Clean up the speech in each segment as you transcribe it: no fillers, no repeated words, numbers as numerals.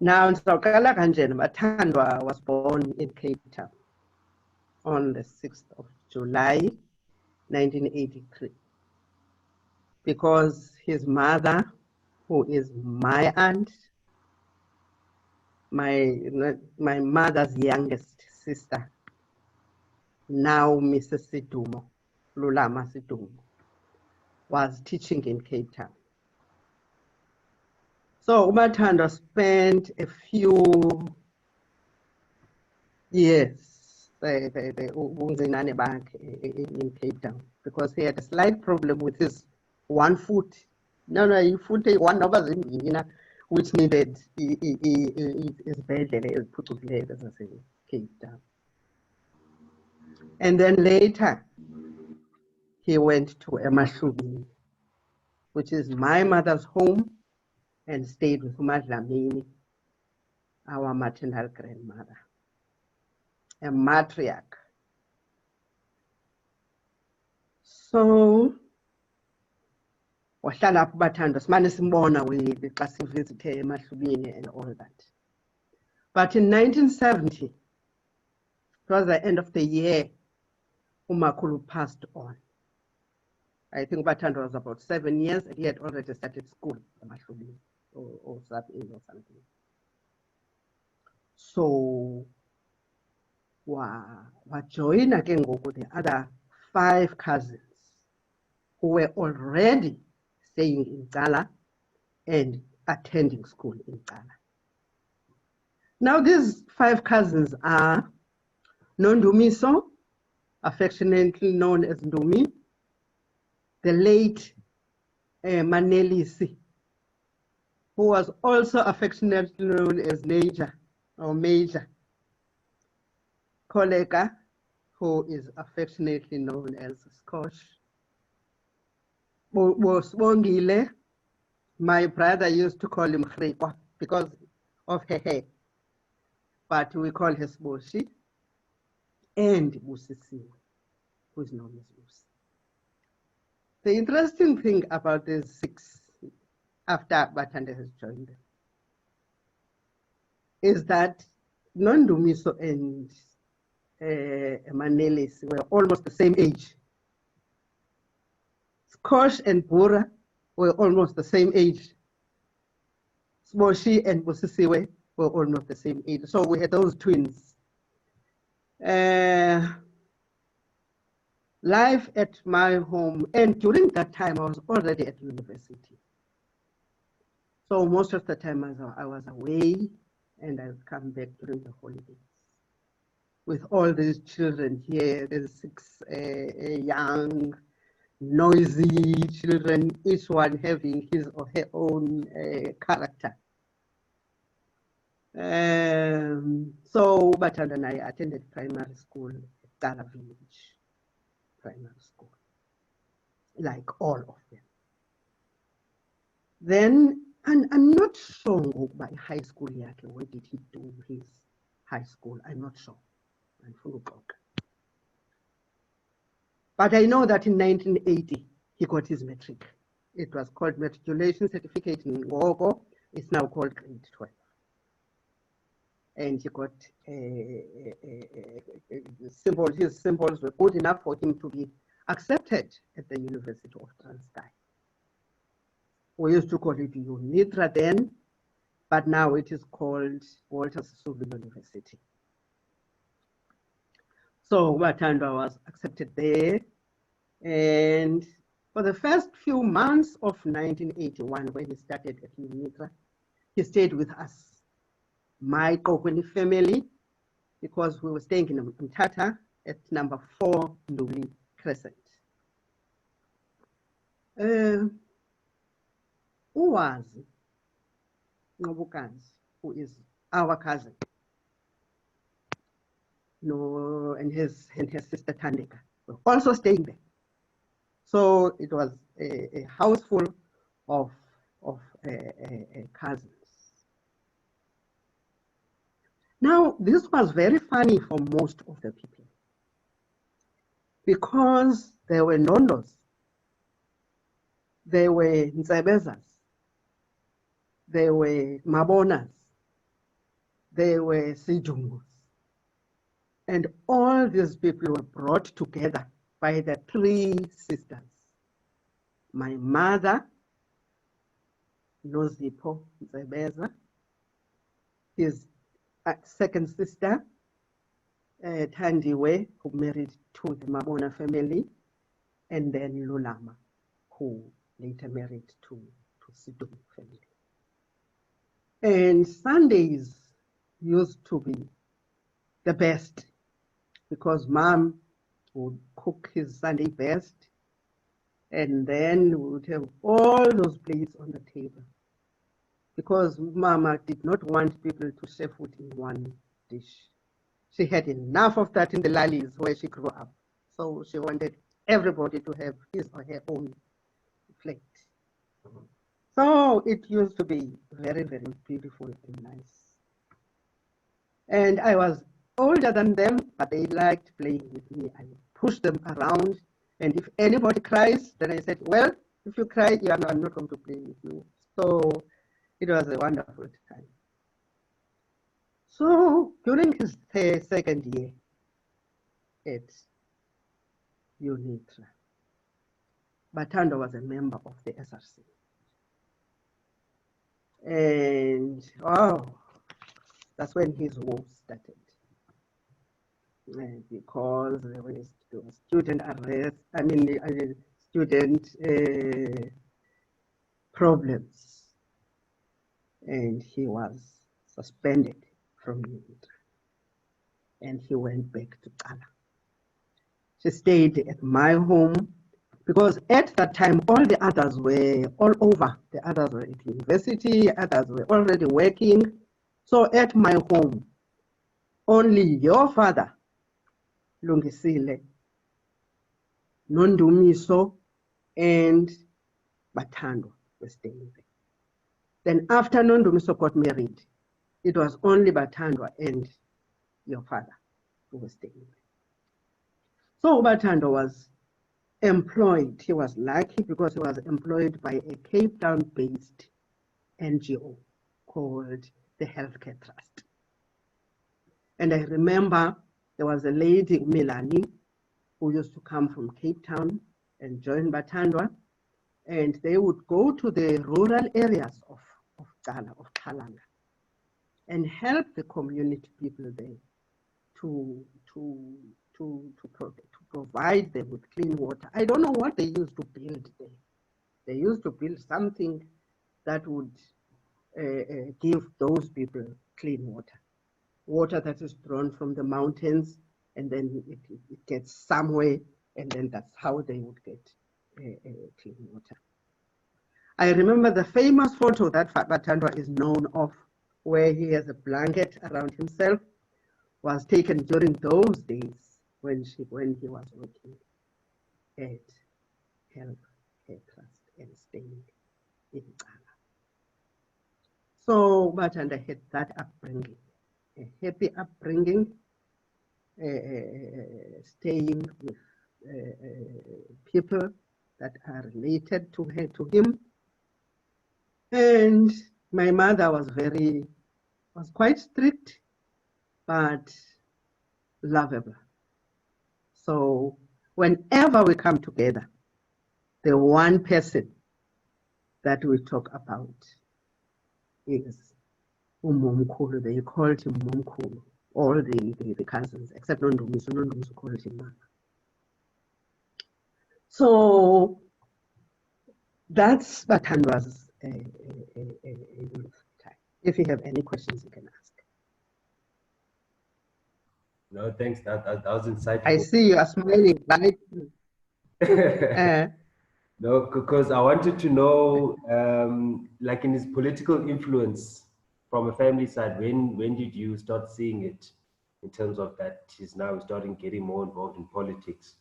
Now, Nsokala Kanjena Batandwa was born in Cape Town on the 6th of July, 1983, because his mother, who is my aunt, my mother's youngest sister, now Mrs. Situmo, Lulama Situmo, was teaching in Cape Town. So Batandwa spent a few years in Cape Town because he had a slight problem with his one foot. He foot one of us, which needed his bed put to bed, as I say, Cape Town. And then later, he went to Emashubini, which is my mother's home, and stayed with Madlamini, our maternal grandmother, a matriarch. So, wahlala apho Batandwa simane simbona xa sivizithe eMahlubini and all that. But in 1970, it was the end of the year, Umakhulu passed on. I think Batandwa was about 7 years, and he had already started school in Mahlubini or sub-A or something. So, joined again the other 5 cousins who were already staying in Gala and attending school in Gala. Now, these 5 cousins are Nondumiso, affectionately known as Ndumi, the late Manelisi, who was also affectionately known as Major or Major, Koleka, who is affectionately known as Scotch, Bongile, my brother used to call him Khrekwa because of her hair, but we call her Sboshi, and Busisiwe, who is known as Busi. The interesting thing about these 6, after Batandwa has joined them, is that Nondumiso and Manelis were almost the same age. Skosh and Bura were almost the same age. Smoshi and Busisiwe were almost the same age. So we had those twins. Life at my home, and during that time I was already at university. So most of the time I was away, and I would come back during the holidays with all these children here. There's 6 young, noisy children, each one having his or her own character. So Batandwa and I attended primary school at Gala Village Primary School, like all of them. Then, and I'm not sure by high school yet, where did he do his high school? I'm not sure. But I know that in 1980, he got his matric. It was called matriculation certificate in Ngogo. It's now called grade 12. And he got his symbols were good enough for him to be accepted at the University of Transkei. We used to call it UNITRA then, but now it is called Walter Sisulu University. So Batandwa was accepted there, and for the first few months of 1981, when he started at UNITRA, he stayed with us, my Qokweni family, because we were staying in Mthatha at number 4 Nduli Crescent. Uwazi Ngobukazi, who is our cousin, and his sister Tandika were also staying there. So it was a house full of cousins. Now, this was very funny for most of the people because there were Ndondos, there were Ntsebezas, there were Mabonas, they were Sijungus. And all these people were brought together by the three sisters. My mother, Nozipho Nzebeza, his second sister, Tandiwe, who married to the Mabona family, and then Lulama, who later married to Sidong family. And Sundays used to be the best because Mom would cook his Sunday best, and then we would have all those plates on the table because Mama did not want people to share food in one dish. She had enough of that in the Lalis where she grew up. So she wanted everybody to have his or her own plate. So it used to be very, very beautiful and nice. And I was older than them, but they liked playing with me. I pushed them around. And if anybody cries, then I said, well, if you cry, I'm not going to play with you. So it was a wonderful time. So during his second year at UNITRA, Batandwa was a member of the SRC. And that's when his war started. Because there was student arrest, student problems. And he was suspended from UNITRA. And he went back to Ghana. She stayed at my home because at that time, all the others were all over. The others were at university, others were already working. So at my home, only your father, Lungisile, Nondumiso, and Batandwa were staying there. Then after Nondumiso got married, it was only Batandwa and your father who were staying there. So Batandwa was employed. He was lucky because he was employed by a Cape Town-based NGO called the Healthcare Trust. And I remember there was a lady, Melanie, who used to come from Cape Town and join Batandwa, and they would go to the rural areas of Ghana, of Kalanga, and help the community people there to provide them with clean water. I don't know what they used to build there. They used to build something that would give those people clean water. Water that is drawn from the mountains, and then it gets somewhere, and then that's how they would get clean water. I remember the famous photo that Batandwa is known of, where he has a blanket around himself, was taken during those days when he was working at Healthcare Trust and staying in Ghana. So Batandwa had that upbringing, a happy upbringing, staying with people that are related to him. And my mother was quite strict, but lovable. So whenever we come together, the one person that we talk about is Umumkulu. They called him Umumkulu, all the cousins, except Nondumiso. Nondumiso called him Mama. So that's Batandwa's time. If you have any questions, you can ask. No, thanks. That was insightful. I see you are smiling, right? No, because I wanted to know, like in his political influence from a family side, when did you start seeing it in terms of that he's now starting getting more involved in politics?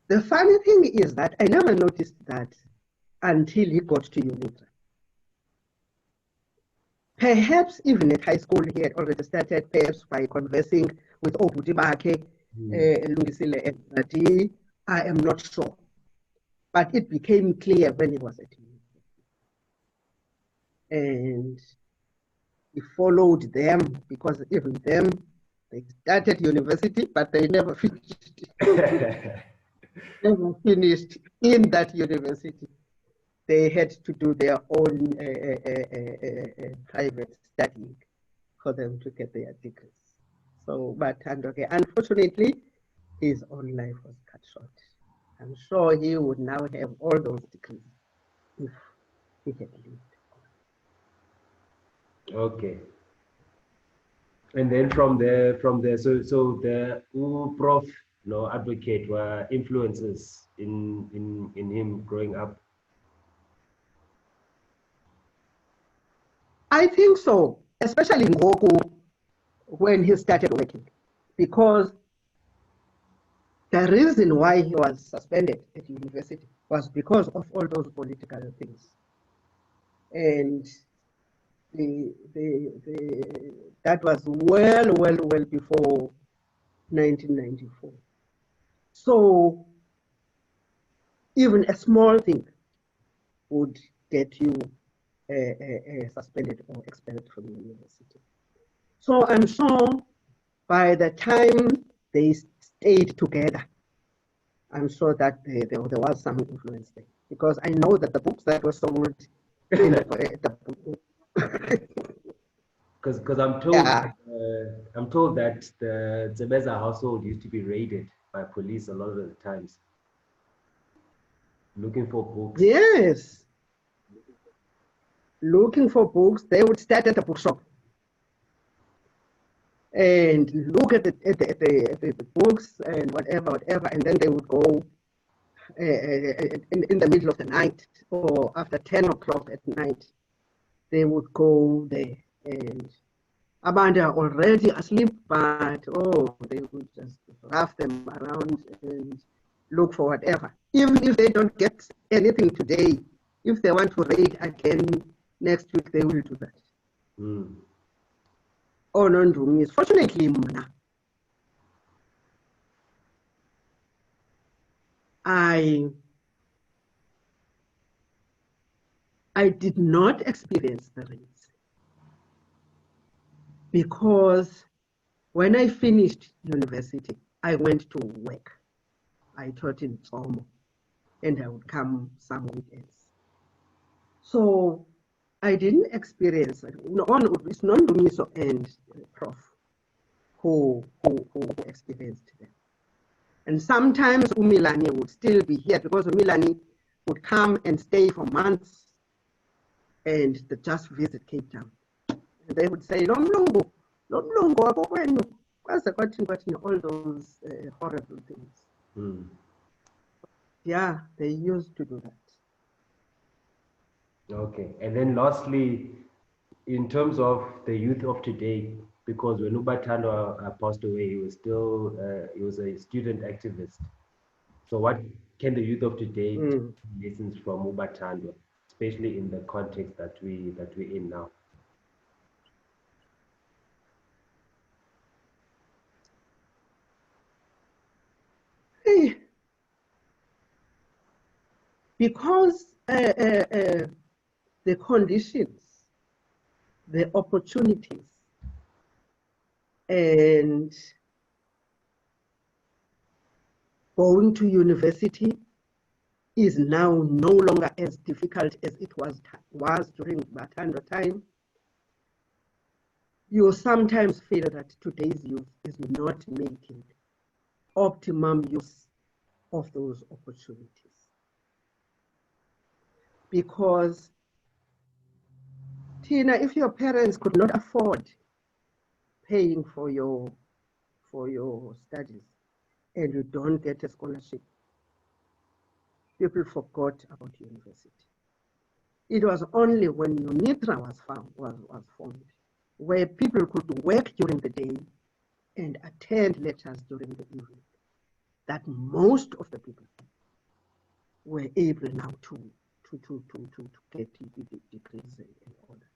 The funny thing is that I never noticed that until he got to UNITRA. Perhaps even at high school he had already started, perhaps by conversing with Obuti Bake, Lungisile and Zati. I am not sure. But it became clear when he was at UNITRA. And he followed them because even them, they started university, but they never finished. Never finished in that university. They had to do their own private studying for them to get their degrees. So, but unfortunately, his own life was cut short. I'm sure he would now have all those degrees if he had lived. Okay. And then from there, so the prof, advocate were influences in him growing up. I think so, especially in Ngoku when he started working, because the reason why he was suspended at university was because of all those political things. And that was well before 1994. So even a small thing would get you suspended or expelled from the university. So I'm sure by the time they stayed together, I'm sure that there was some influence there, because I know that the books that were sold in Because I'm told yeah. I'm told that the Zebeza household used to be raided by police a lot of the times, looking for books. Yes, looking for books. They would start at the bookshop and look at the books and whatever, and then they would go in the middle of the night or after 10 o'clock at night. They would go there, and Abanda are already asleep, but they would just rough them around and look for whatever. Even if they don't get anything today, if they want to raid again next week, they will do that. Mm. Oh, no, fortunately, I did not experience the raids, because when I finished university, I went to work. I taught in Tsomo, and I would come some weekends. So I didn't experience it. It's non-Dumiso and Prof who experienced them. And sometimes Umilani would still be here, because Umilani would come and stay for months and just visit Cape Town. And they would say, Lomlungu, all those horrible things. Mm. Yeah, they used to do that. Okay. And then lastly, in terms of the youth of today, because when Batandwa passed away, he was a student activist. So what can the youth of today take lessons from Batandwa, especially in the context that we're in now? Because the conditions, the opportunities, and going to university is now no longer as difficult as it was during Batandwa time. You sometimes feel that today's youth is not making optimum use of those opportunities. Because, Tina, if your parents could not afford paying for your studies and you don't get a scholarship, people forgot about university. It was only when UNITRA was formed, where people could work during the day and attend lectures during the evening, that most of the people were able now to get degrees and all that.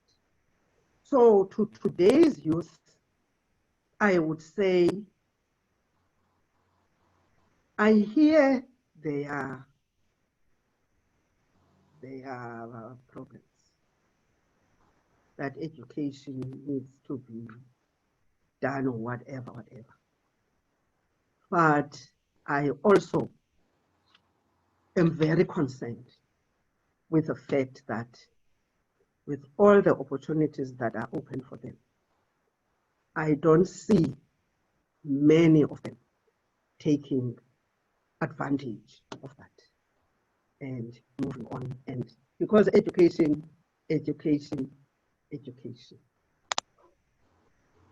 So to today's youth, I would say, I hear their problems, that education needs to be done or whatever. But I also am very concerned with the fact that with all the opportunities that are open for them, I don't see many of them taking advantage of that and moving on. And because education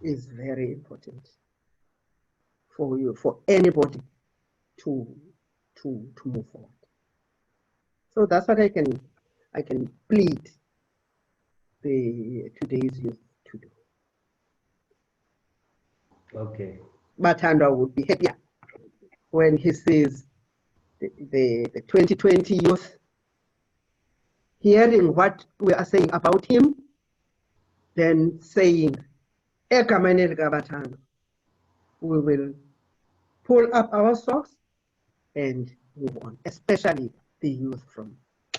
is very important for you, for anybody to move forward. So that's what I can plead today's youth to do. Okay. Batandwa would be happier when he sees the 2020 youth hearing what we are saying about him, then saying, egameni likaBatandwa, we will pull up our socks and move on, especially the youth from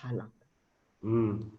Alam.